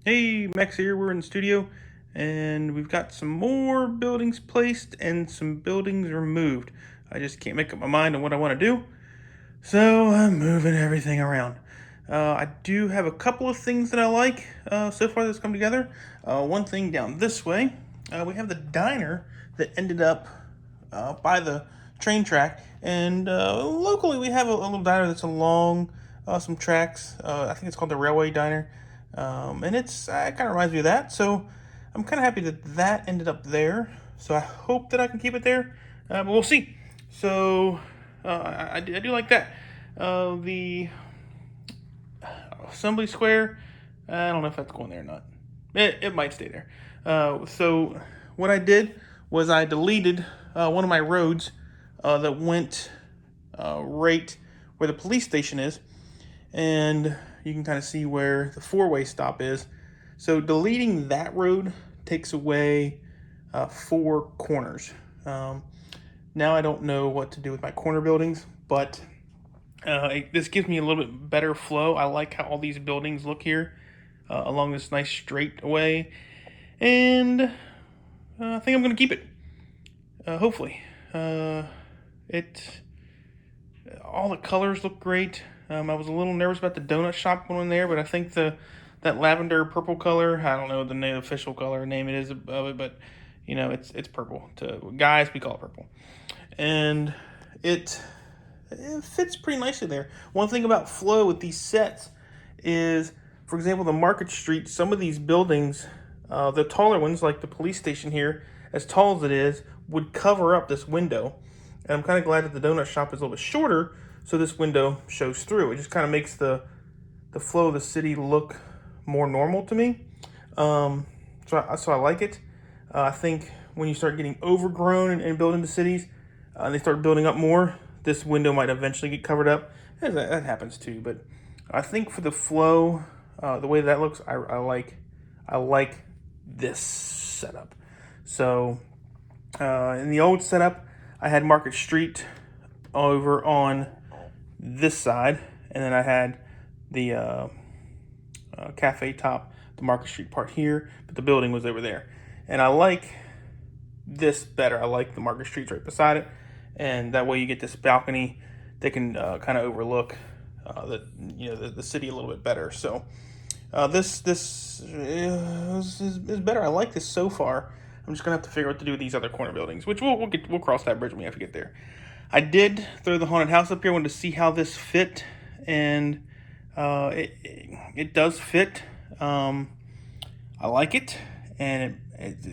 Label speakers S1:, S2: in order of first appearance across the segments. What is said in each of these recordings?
S1: Hey, Max here. We're in the studio, and we've got some more buildings placed and some buildings removed. I just can't make up my mind on what I want to do, so I'm moving everything around. I do have a couple of things that I like so far that's come together. One thing down this way, we have the diner that ended up by the train track, and locally we have a little diner that's along some tracks. I think it's called the Railway Diner, and it's kind of reminds me of that. So I'm kind of happy that that ended up there. So I hope that I can keep it there, but we'll see. So I do like that. The Assembly Square, I don't know if that's going there or not. It might stay there. So what I did was I deleted one of my roads that went right where the police station is, and you can kind of see where the four-way stop is. So deleting that road takes away four corners. Now I don't know what to do with my corner buildings, but this gives me a little bit better flow. I like how all these buildings look here along this nice straight way, and I think I'm going to keep it. Hopefully, it all the colors look great. I was a little nervous about the donut shop going in there, but I think that lavender purple color, I don't know what the official color name it is of it, but it's purple. To guys, we call it purple, and it fits pretty nicely there. One thing about flow with these sets is, for example, the Market Street. Some of these buildings, the taller ones, like the police station here, as tall as it is, would cover up this window. And I'm kind of glad that the donut shop is a little bit shorter, so this window shows through. It just kind of makes the flow of the city look more normal to me. So I like it. I think when you start getting overgrown and build into cities, and they start building up more, this window might eventually get covered up. That happens too, but I think for the flow, the way that looks, I like this setup. So in the old setup, I had Market Street over on this side, and then I had the cafe top, the Market Street part here, but the building was over there. And I like this better. I like the Market Streets right beside it, and that way you get this balcony that can kind of overlook the city a little bit better. So this is better. I like this so far. I'm just gonna have to figure out what to do with these other corner buildings, which we'll cross that bridge when we have to get there. I did throw the haunted house up here. I wanted to see how this fit, and it does fit. I like it, and it's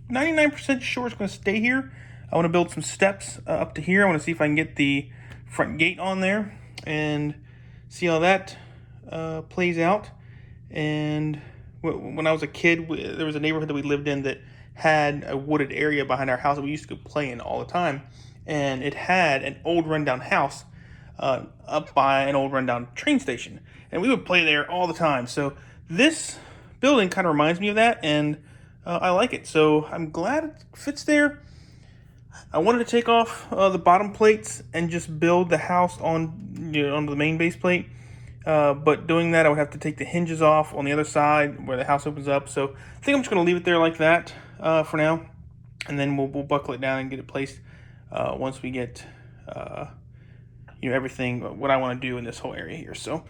S1: 99% sure it's going to stay here. I want to build some steps up to here. I want to see if I can get the front gate on there and see how that plays out. And when I was a kid, there was a neighborhood that we lived in that had a wooded area behind our house that we used to go play in all the time. And it had an old rundown house up by an old rundown train station. And we would play there all the time. So this building kind of reminds me of that, and I like it. So I'm glad it fits there. I wanted to take off the bottom plates and just build the house on the main base plate. But doing that, I would have to take the hinges off on the other side where the house opens up. So I think I'm just going to leave it there like that for now, and then we'll buckle it down and get it placed once we get everything what I want to do in this whole area here. So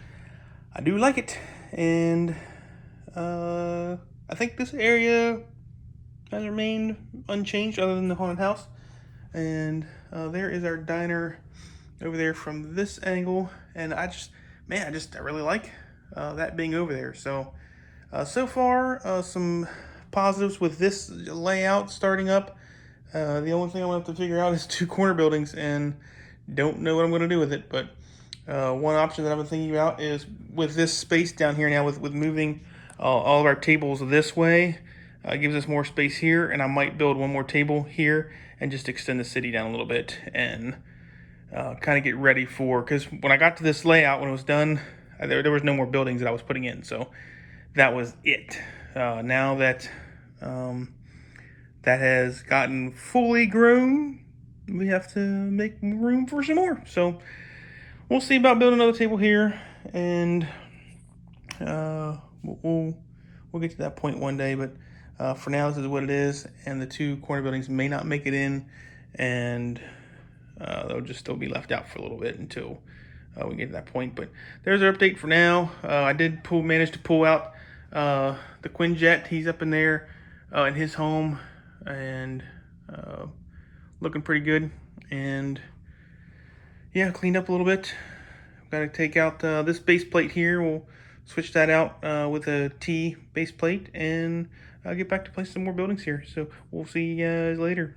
S1: I do like it, and I think this area has remained unchanged other than the haunted house. And there is our diner over there from this angle, and I really like that being over there. So so far some positives with this layout starting up. The only thing I'm gonna have to figure out is two corner buildings, and don't know what I'm gonna do with it. But one option that I've been thinking about is with this space down here now, with moving all of our tables this way, gives us more space here, and I might build one more table here and just extend the city down a little bit and kind of get ready for, because when I got to this layout, when it was done, there was no more buildings that I was putting in, so that was it. Now that that has gotten fully grown, we have to make room for some more. So we'll see about building another table here, and we'll we'll get to that point one day. But for now, this is what it is, and the two corner buildings may not make it in, and they'll just still be left out for a little bit until we get to that point. But there's our update for now. I did manage to pull out the Quinjet. He's up in there in his home, and looking pretty good. And yeah, cleaned up a little bit. Got to take out this base plate here. We'll switch that out with a T base plate, and get back to placing some more buildings here. So we'll see you guys later.